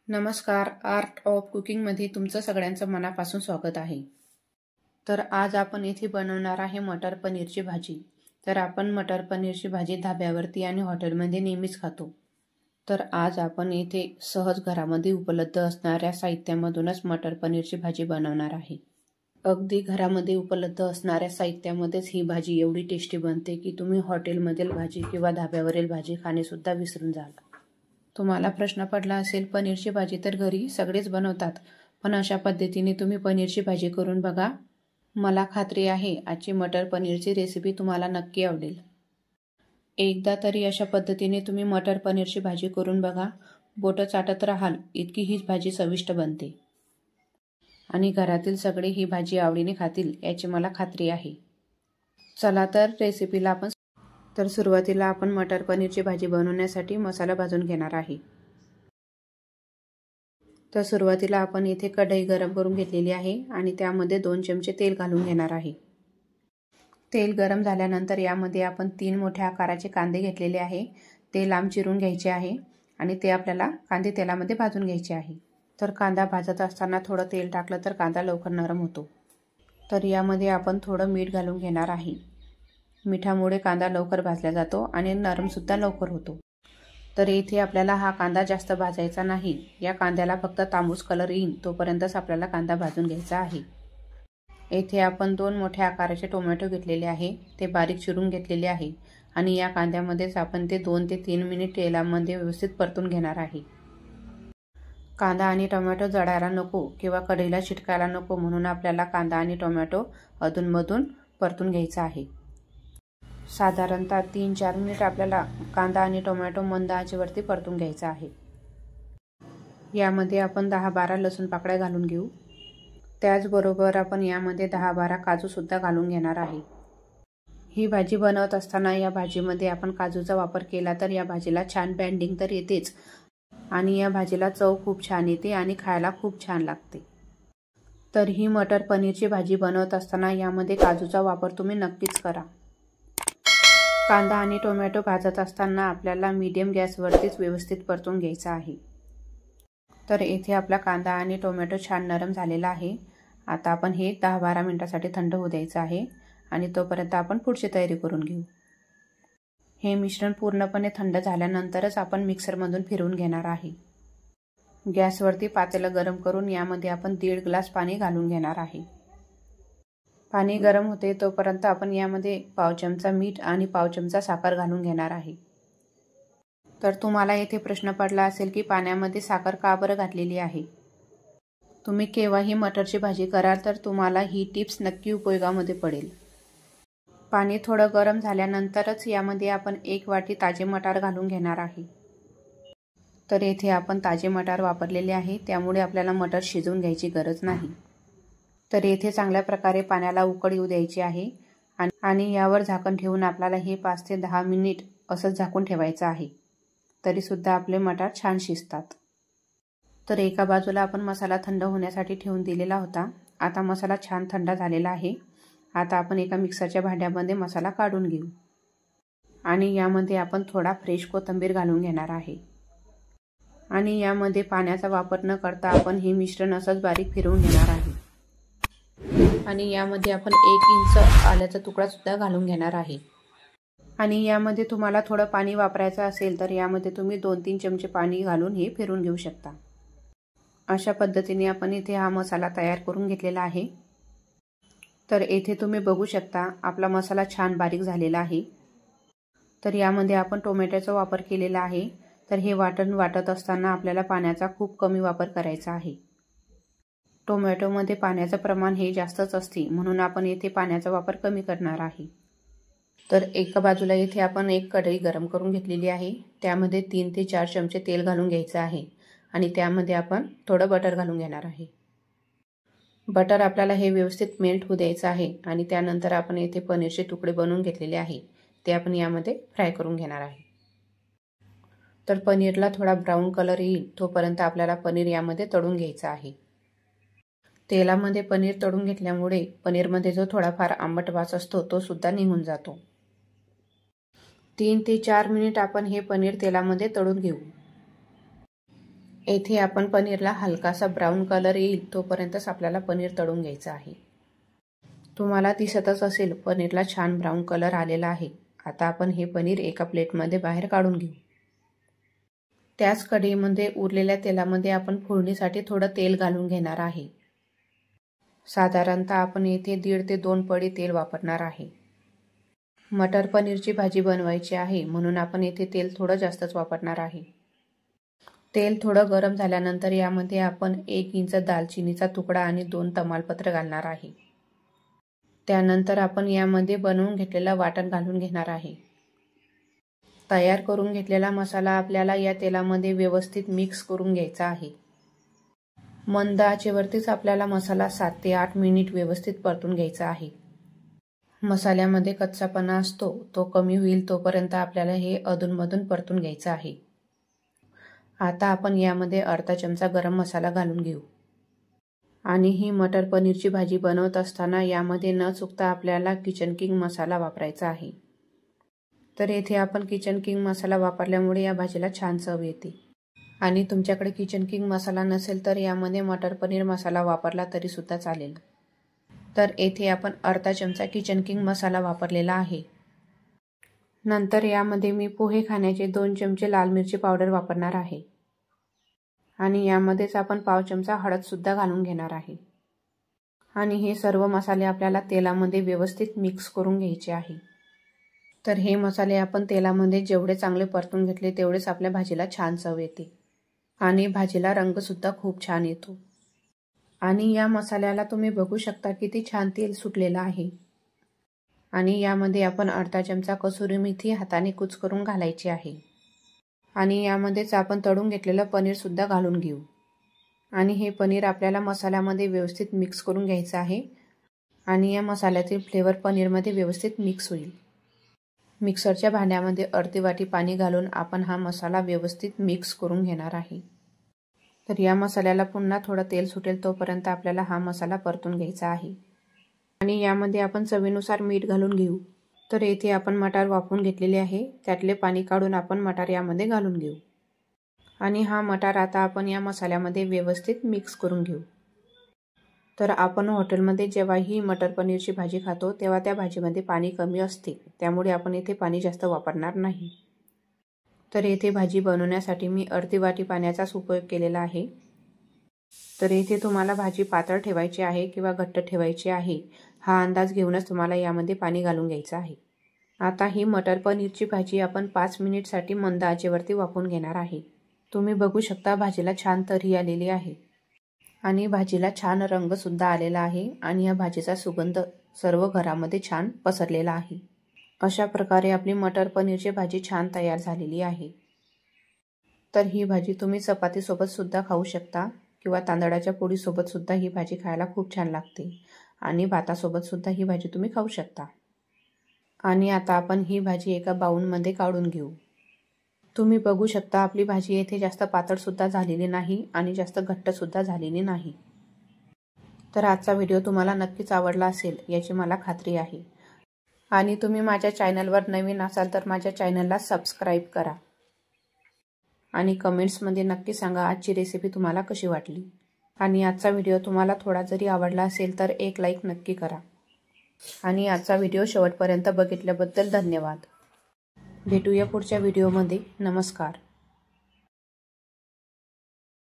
नमस्कार. Art of कुकिंगमध्ये तुमचं सगळ्यांचं मनापासून स्वागत आहे. तर आज आपण इथे बनवणार आहे मटर पनीरची भाजी. तर आपण मटर पनीरची भाजी धाब्यावरती आणि हॉटेलमध्ये नेहमीच खातो. तर आज आपण इथे सहज घरामध्ये उपलब्ध असणाऱ्या साहित्यामधूनच मटर पनीरची भाजी बनवणार आहे. अगदी घरामध्ये उपलब्ध असणाऱ्या साहित्यामध्येच ही भाजी एवढी टेस्टी बनते की तुम्ही हॉटेलमधील भाजी किंवा धाब्यावरील भाजी खाणेसुद्धा विसरून जाल. तुम्हाला प्रश्न पडला असेल, पनीरची भाजी तर घरी सगळेच बनवतात, पण अशा पद्धतीने तुम्ही पनीरची भाजी करून बघा. मला खात्री आहे आजची मटर पनीरची रेसिपी तुम्हाला नक्की आवडेल. एकदा तरी अशा पद्धतीने तुम्ही मटर पनीरची भाजी करून बघा. बोटं चाटत राहाल इतकी हीच भाजी चविष्ट बनते आणि घरातील सगळे ही भाजी आवडीने खातील याची मला खात्री आहे. चला तर रेसिपीला आपण सुरुवातीला आपण मटर पनीरची भाजी बनवण्यासाठी मसाला भाजून घेणार आहे. तर सुरुवातीला आपण इथे कढई गरम करून घेतलेली आहे आणि त्यामध्ये 2 चमचे तेल घालून घेणार आहे. तेल गरम झाल्यानंतर यामध्ये आपण 3 मोठ्या आकाराचे कांदे घेतलेले आहे. ते लांब चिरून घ्यायचे आहे आणि ते आपल्याला कांदे तेलामध्ये भाजून घ्यायचे आहे. तर कांदा भाजत असताना थोडं तेल टाकलं तर कांदा लवकर नरम होतो. तर यामध्ये आपण थोडं मीठ घालून घेणार आहे. मिठामुळे कांदा लवकर भाजला जातो आणि नरमसुद्धा लवकर होतो. तर इथे आपल्याला हा कांदा जास्त भाजायचा नाही. या कांद्याला फक्त तांबूस कलर येईल तोपर्यंतच आपल्याला कांदा भाजून घ्यायचा आहे. येथे आपण 2 मोठ्या आकाराचे टोमॅटो घेतलेले आहे. ते बारीक चिरून घेतलेले आहे आणि या कांद्यामध्येच आपण ते 2 ते 3 मिनिट तेलामध्ये व्यवस्थित परतून घेणार आहे. कांदा आणि टोमॅटो जळायला नको किंवा कढईला चिटकायला नको म्हणून आपल्याला कांदा आणि टोमॅटो अधूनमधून परतून घ्यायचा आहे. साधारणतः 3-4 मिनिट आपल्याला कांदा आणि टोमॅटो मंद आचेवरती परतून घ्यायचा आहे. यामध्ये आपण 10-12 लसूण पाकळ्या घालून घेऊ. त्याचबरोबर आपण यामध्ये 10-12 काजूसुद्धा घालून घेणार आहे. ही भाजी बनवत असताना या भाजीमध्ये आपण काजूचा वापर केला तर या भाजीला छान बँडिंग तर येतेच आणि या भाजीला चव खूप छान येते आणि खायला खूप छान लागते. तर ही मटर पनीरची भाजी बनवत असताना यामध्ये काजूचा वापर तुम्ही नक्कीच करा. कांदा आणि टोमॅटो भाजत असताना आपल्याला मीडियम गॅसवरतीच व्यवस्थित परतून घ्यायचा आहे. तर येथे आपला कांदा आणि टोमॅटो छान नरम झालेला आहे. आता आपण हे 10-12 मिनिटासाठी थंड होऊ द्यायचं आहे आणि तोपर्यंत आपण पुढची तयारी करून घेऊ. हे मिश्रण पूर्णपणे थंड झाल्यानंतरच आपण मिक्सरमधून फिरवून घेणार आहे. गॅसवरती पातेलं गरम करून यामध्ये आपण 1.5 ग्लास पाणी घालून घेणार आहे. पाणी गरम होते तोपर्यंत आपण यामध्ये पाव चमचा मीठ आणि पाव चमचा साखर घालून घेणार आहे. तर तुम्हाला येथे प्रश्न पडला असेल की पाण्यामध्ये साखर का बरं घातलेली आहे. तुम्ही केव्हाही मटरची भाजी कराल तर तुम्हाला ही टिप्स नक्की उपयोगामध्ये पडेल. पाणी थोडं गरम झाल्यानंतरच यामध्ये आपण 1 वाटी ताजे मटार घालून घेणार आहे. तर येथे आपण ताजे मटार वापरलेले आहे त्यामुळे आपल्याला मटर शिजवून घ्यायची गरज नाही. तर येथे चांगल्या प्रकारे पाण्याला उकळ येऊ द्यायची आहे आणि यावर झाकण ठेवून आपल्याला हे 5 ते 10 मिनिट असंच झाकून ठेवायचं आहे. तरीसुद्धा आपले मटार छान शिजतात. तर एका बाजूला आपण मसाला थंड होण्यासाठी ठेवून दिलेला होता. आता मसाला छान थंड झालेला आहे. आता आपण एका मिक्सरच्या भांड्यामध्ये मसाला काढून घेऊ आणि यामध्ये आपण थोडा फ्रेश कोथिंबीर घालून घेणार आहे आणि यामध्ये पाण्याचा वापर न करता आपण हे मिश्रण असंच बारीक फिरवून घेणार आहे आणि यामध्ये आपण 1 इंच आल्याचा तुकडा सुद्धा घालून घेणार आहे आणि यामध्ये तुम्हाला थोडं पाणी वापरायचं असेल तर यामध्ये तुम्ही 2-3 चमचे पाणी घालून हे फिरवून घेऊ शकता. अशा पद्धतीने आपण इथे हा मसाला तयार करून घेतलेला आहे. तर येथे तुम्ही बघू शकता आपला मसाला छान बारीक झालेला आहे. तर यामध्ये आपण टोमॅटोचा वापर केलेला आहे. तर हे वाटण वाटत असताना आपल्याला पाण्याचा खूप कमी वापर करायचा आहे. टोमॅटोमध्ये पाण्याचं प्रमाण हे जास्तच असते म्हणून आपण येथे पाण्याचा वापर कमी करणार आहे. तर एका बाजूला इथे आपण एक कढई गरम करून घेतलेली आहे. त्यामध्ये 3 ते 4 चमचे तेल घालून घ्यायचं आहे आणि त्यामध्ये आपण थोडं बटर घालून घेणार आहे. बटर आपल्याला हे व्यवस्थित मेल्ट होऊ द्यायचं आहे आणि त्यानंतर आपण येथे पनीरचे तुकडे बनवून घेतलेले आहे ते आपण यामध्ये फ्राय करून घेणार आहे. तर पनीरला थोडा ब्राऊन कलर येईल तोपर्यंत आपल्याला पनीर यामध्ये तळून घ्यायचं आहे. तेलामध्ये पनीर तळून घेतल्यामुळे पनीरमध्ये जो थोडाफार आंबट वास असतो तो सुद्धा निघून जातो. 3 ते 4 मिनिट आपण हे पनीर तेलामध्ये तळून घेऊ. येथे आपण पनीरला हलकासा ब्राऊन कलर येईल तोपर्यंतच आपल्याला पनीर तळून घ्यायचं आहे। तुम्हाला दिसतच असेल पनीरला छान ब्राऊन कलर आलेला आहे। आता आपण हे पनीर एका प्लेटमध्ये बाहेर काढून घेऊ। त्याच कढईमध्ये उरलेल्या तेलामध्ये आपण फोडणीसाठी थोडं तेल घालून घेणार आहे। साधारणतः आपण येथे 1.5 ते 2 पळी तेल वापरणार आहे। मटर पनीरची भाजी बनवायची आहे म्हणून आपण येथे तेल थोडं जास्तच वापरणार आहे। तेल थोडं गरम झाल्यानंतर यामध्ये आपण 1 इंच दालचिनीचा तुकडा आणि 2 तमालपत्र घालणार आहे। त्यानंतर आपण यामध्ये बनवून घेतलेला वाटण घालून घेणार आहे। तयार करून घेतलेला मसाला आपल्याला या तेलामध्ये व्यवस्थित मिक्स करून घ्यायचा आहे। मंद आचेवरतीच आपल्याला मसाला 7 ते 8 मिनिट व्यवस्थित परतून घ्यायचा आहे। मसाल्यामध्ये कच्चापणा असतो तो कमी होईल तोपर्यंत आपल्याला हे अधूनमधून परतून घ्यायचं आहे। आता आपण यामध्ये अर्धा चमचा गरम मसाला घालून घेऊ आणि ही मटर पनीरची भाजी बनवत असताना यामध्ये न चुकता आपल्याला किचन किंग मसाला वापरायचा आहे। तर येथे आपण किचन किंग मसाला वापरल्यामुळे या भाजीला छान चव येते। आणि तुमच्याकडे किचन किंग मसाला नसेल तर यामध्ये मटर पनीर मसाला वापरला तरी सुद्धा चालेल। तर येथे आपण अर्धा चमचा किचन किंग मसाला वापरलेला आहे। नंतर यामध्ये मी पोहे खाण्याचे 2 चमचे लाल मिरची पावडर वापरणार आहे आणि यामध्येच आपण पाव चमचा हळद सुद्धा घालून घेणार आहे आणि हे सर्व मसाले आपल्याला तेलामध्ये व्यवस्थित मिक्स करून घ्यायचे आहे। तर हे मसाले आपण तेलामध्ये जेवढे चांगले परतून घेतले तेवढेच आपल्या भाजीला छान चव येते आणि भाजीला रंग सुद्धा खूप छान येतो। आणि या मसाल्याला तुम्ही बघू शकता किती छान तेल सुटलेलं आहे आणि यामध्ये आपण अर्धा चमचा कसुरी मेथी हाताने कुच करून घालायची आहे आणि यामध्येच आपण तळून घेतलेलं पनीर सुद्धा घालून घेऊ आणि हे पनीर आपल्याला मसाल्यामध्ये व्यवस्थित मिक्स करून घ्यायचं आहे आणि या मसाल्यातील फ्लेवर पनीरमध्ये व्यवस्थित मिक्स होईल। मिक्सरच्या भांड्यामध्ये अर्धी वाटी पाणी घालून आपण हा मसाला व्यवस्थित मिक्स करून घेणार आहे। तर या मसाल्याला पुन्हा थोडं तेल सुटेल तोपर्यंत आपल्याला हा मसाला परतून घ्यायचा आहे आणि यामध्ये आपण चवीनुसार मीठ घालून घेऊ। तर येथे आपण मटार वाफवून घेतलेले आहे त्यातले पाणी काढून आपण मटार यामध्ये घालून घेऊ आणि हा मटार आता आपण या मसाल्यामध्ये व्यवस्थित मिक्स करून घेऊ। तर आपण हॉटेलमध्ये जेव्हा ही मटर पनीरची भाजी खातो तेव्हा त्या भाजीमध्ये पाणी कमी असते त्यामुळे आपण येथे पाणी जास्त वापरणार नाही। तर येथे भाजी बनवण्यासाठी मी अर्धी वाटी पाण्याचाच उपयोग केलेला आहे। तर येथे तुम्हाला भाजी पातळ ठेवायची आहे किंवा घट्ट ठेवायची आहे हा अंदाज घेऊनच तुम्हाला यामध्ये पाणी घालून घ्यायचं आहे। आता ही मटर पनीरची भाजी आपण 5 मिनिटसाठी मंद आचेवरती वाफवून घेणार आहे। तुम्ही बघू शकता भाजीला छान तर्री आलेली आहे आणि भाजीला छान रंग सुद्धा आलेला आहे आणि या भाजीचा सुगंध सर्व घरामध्ये छान पसरलेला आहे। अशा प्रकारे आपली मटर पनीरची भाजी छान तयार झालेली आहे। तर ही भाजी तुम्ही चपातीसोबत सुद्धा खाऊ शकता किंवा तांदळाच्या पोळीसोबत सुद्धा ही भाजी खायला खूप छान लागते आणि भातासोबत सुद्धा ही भाजी तुम्ही खाऊ शकता। आणि आता आपण ही भाजी एका बाउलमध्ये काढून घेऊ। तुम्ही बघू शकता आपली भाजी येथे जास्त पातळ सुद्धा झालेली नाही आणि जास्त घट्ट सुद्धा झालेली नाही। तर आजचा व्हिडिओ तुम्हाला नक्कीच आवडला असेल याची मला खात्री आहे आणि तुम्ही माझ्या चॅनलवर नवीन असाल तर माझ्या चॅनलला सबस्क्राईब करा आणि कमेंट्समध्ये नक्की सांगा आजची रेसिपी तुम्हाला कशी वाटली आणि आजचा व्हिडिओ तुम्हाला थोडा जरी आवडला असेल तर एक लाईक नक्की करा आणि आजचा व्हिडिओ शेवटपर्यंत बघितल्याबद्दल धन्यवाद। भेटूया पुढच्या व्हिडिओमध्ये। नमस्कार।